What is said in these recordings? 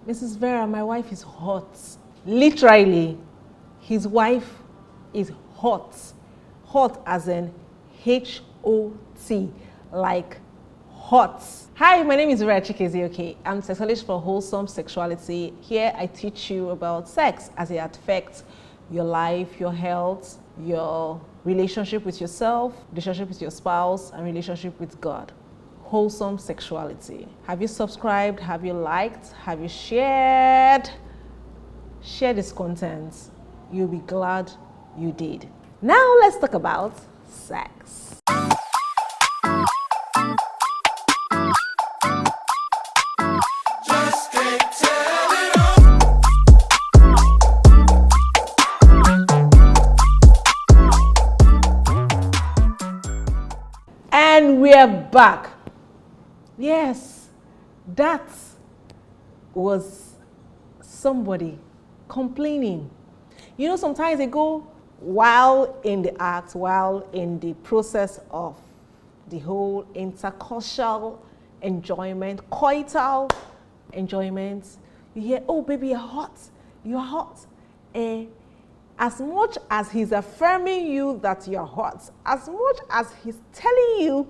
Mrs. Vera, my wife is hot. Literally, his wife is hot. Hot as in H-O-T, like hot. Hi, my name is Vera Chikezie-Oke. I'm a sexologist for wholesome sexuality. Here I teach you about sex as it affects your life, your health, your relationship with yourself, relationship with your spouse, and relationship with God. Wholesome sexuality. Have you subscribed? Have you liked? Have you shared? Share this content. You'll be glad you did. Now let's talk about sex. And we're back. Yes, that was somebody complaining. You know, sometimes they go while in the act, while in the process of the whole intercourse enjoyment, coital enjoyment, you hear, oh baby, you're hot, you're hot. As much as he's affirming you that you're hot, as much as he's telling you,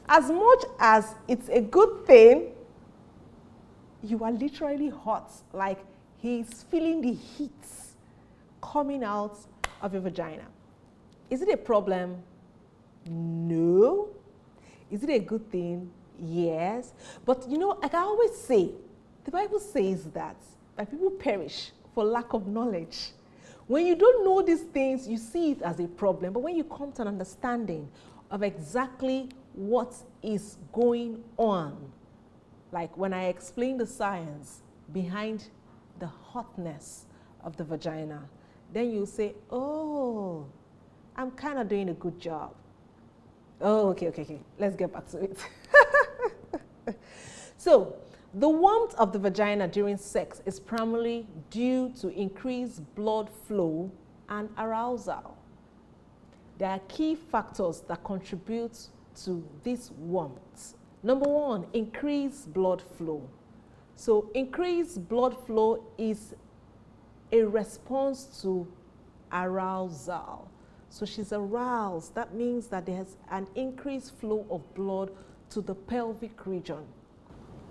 as much as it's a good thing, you are literally hot. Like he's feeling the heat coming out of your vagina. Is it a problem? No. Is it a good thing? Yes. But you know, like I always say, the Bible says that people perish for lack of knowledge. When you don't know these things, you see it as a problem. But when you come to an understanding of exactly what is going on, like when I explain the science behind the hotness of the vagina, then you say, oh, I'm kind of doing a good job. Oh, okay. Let's get back to it. So, the warmth of the vagina during sex is primarily due to increased blood flow and arousal. There are key factors that contribute to this warmth. Number one, increased blood flow. So increased blood flow is a response to arousal. So she's aroused. That means that there's an increased flow of blood to the pelvic region.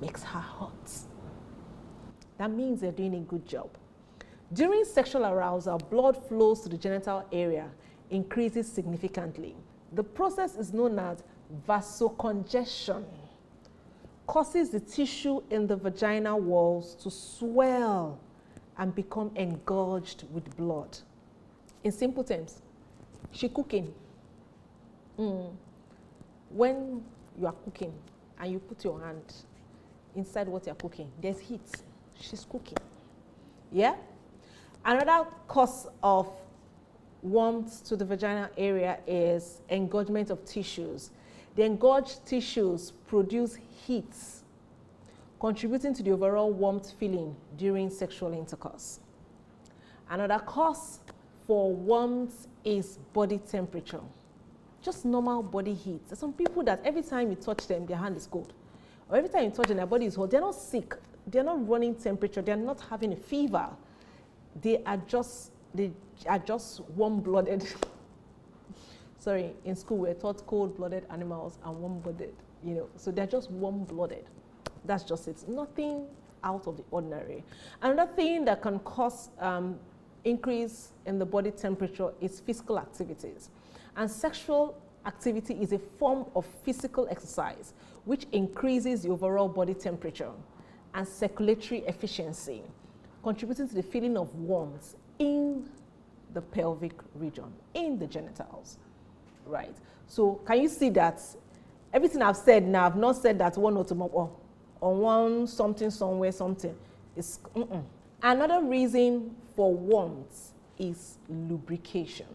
Makes her hot. That means they're doing a good job. During sexual arousal, blood flows to the genital area increases significantly. The process is known as vasocongestion. Causes the tissue in the vaginal walls to swell and become engorged with blood. In simple terms, she's cooking. When you are cooking and you put your hand inside what you're cooking, there's heat. She's cooking. Yeah? Another cause of warmth to the vaginal area is engorgement of tissues. The engorged tissues produce heat, contributing to the overall warmth feeling during sexual intercourse. Another cause for warmth is body temperature. Just normal body heat. There's some people that every time you touch them, their hand is cold. Or every time you touch them, their body is hot. They're not sick. They're not running temperature. They're not having a fever. They are just warm-blooded. Sorry, in school we're taught cold-blooded animals and warm-blooded, you know. So they're just warm-blooded. That's just it. Nothing out of the ordinary. Another thing that can cause increase in the body temperature is physical activities. And sexual activity is a form of physical exercise which increases the overall body temperature and circulatory efficiency, contributing to the feeling of warmth in the pelvic region, in the genitals, right? So can you see that everything I've said now, I've not said that one or two more, on one something, somewhere, something. It's, Another reason for warmth is lubrication.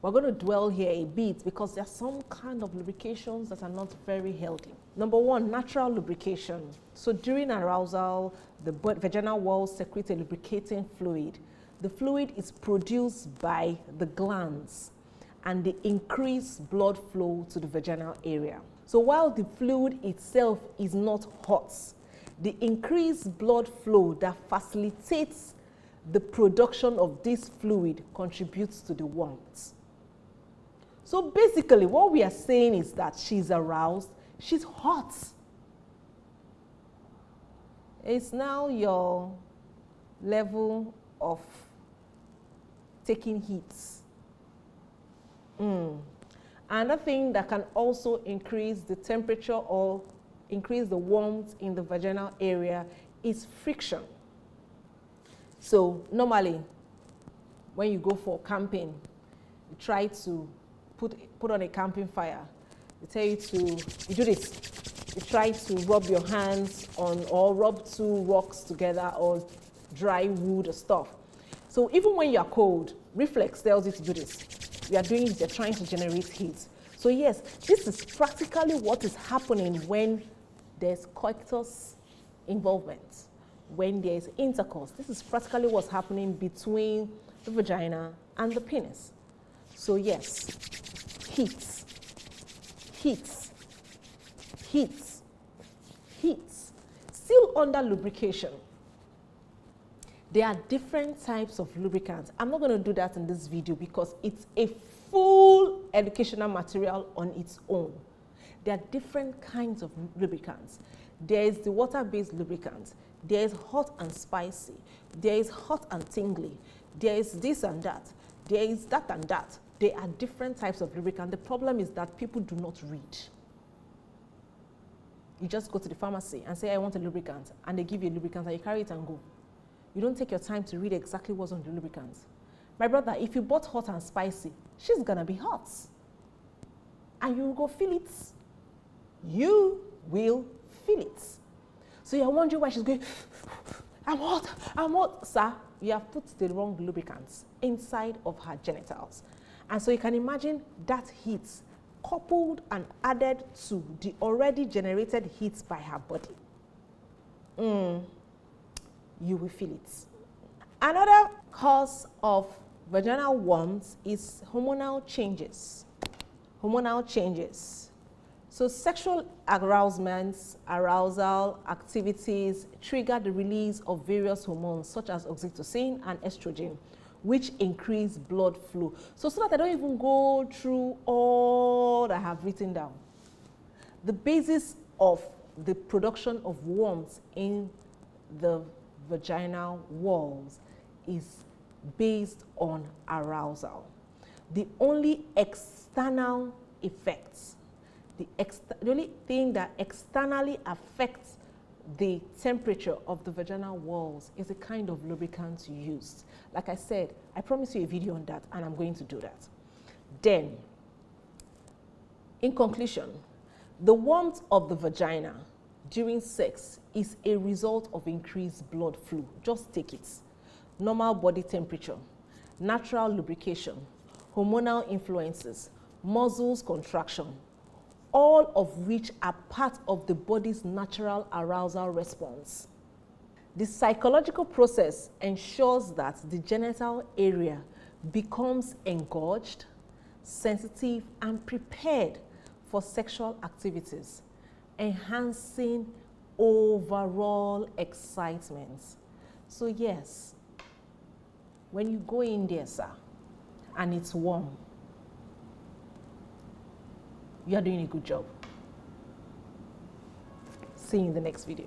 We're going to dwell here a bit because there are some kind of lubrications that are not very healthy. Number one, natural lubrication. So during arousal, the vaginal walls secrete a lubricating fluid. The fluid is produced by the glands and they increase blood flow to the vaginal area. So while the fluid itself is not hot, the increased blood flow that facilitates the production of this fluid contributes to the warmth. So basically, what we are saying is that she's aroused, she's hot. It's now your level of taking heat. Another thing that can also increase the temperature or increase the warmth in the vaginal area is friction. So normally, when you go for camping, you try to put on a camping fire. They tell you to, you do this. You try to rub your hands on or rub two rocks together or dry wood or stuff. So even when you're cold, reflex tells you to do this. You are doing it, you're trying to generate heat. So yes, this is practically what is happening when there's coitus involvement, when there's intercourse. This is practically what's happening between the vagina and the penis. So yes, heat, heat, heat, heat. Still under lubrication. There are different types of lubricants. I'm not going to do that in this video because it's a full educational material on its own. There are different kinds of lubricants. There is the water-based lubricant. There is hot and spicy. There is hot and tingly. There is this and that. There is that and that. There are different types of lubricant. The problem is that people do not read. You just go to the pharmacy and say, I want a lubricant, and they give you a lubricant and you carry it and go. You don't take your time to read exactly what's on the lubricant. My brother, if you bought hot and spicy, she's gonna be hot. And you will go feel it. You will feel it. So you're wondering why she's going, I'm hot, I'm hot. Sir, you have put the wrong lubricants inside of her genitals. And so you can imagine that heat coupled and added to the already generated heat by her body. You will feel it. Another cause of vaginal warmth is hormonal changes. Hormonal changes. So sexual arousal activities trigger the release of various hormones such as oxytocin and estrogen, which increase blood flow. So that I don't even go through all that I have written down. The basis of the production of warmth in the vaginal walls is based on arousal. The only external effects, the only thing that externally affects the temperature of the vaginal walls is the kind of lubricant you use. Like I said, I promised you a video on that, and I'm going to do that. Then, in conclusion, the warmth of the vagina during sex is a result of increased blood flow. Just take it. Normal body temperature, natural lubrication, hormonal influences, muscles contraction, all of which are part of the body's natural arousal response. The psychological process ensures that the genital area becomes engorged, sensitive, and prepared for sexual activities, enhancing overall excitement. So yes, when you go in there, sir, and it's warm, you are doing a good job. See you in the next video.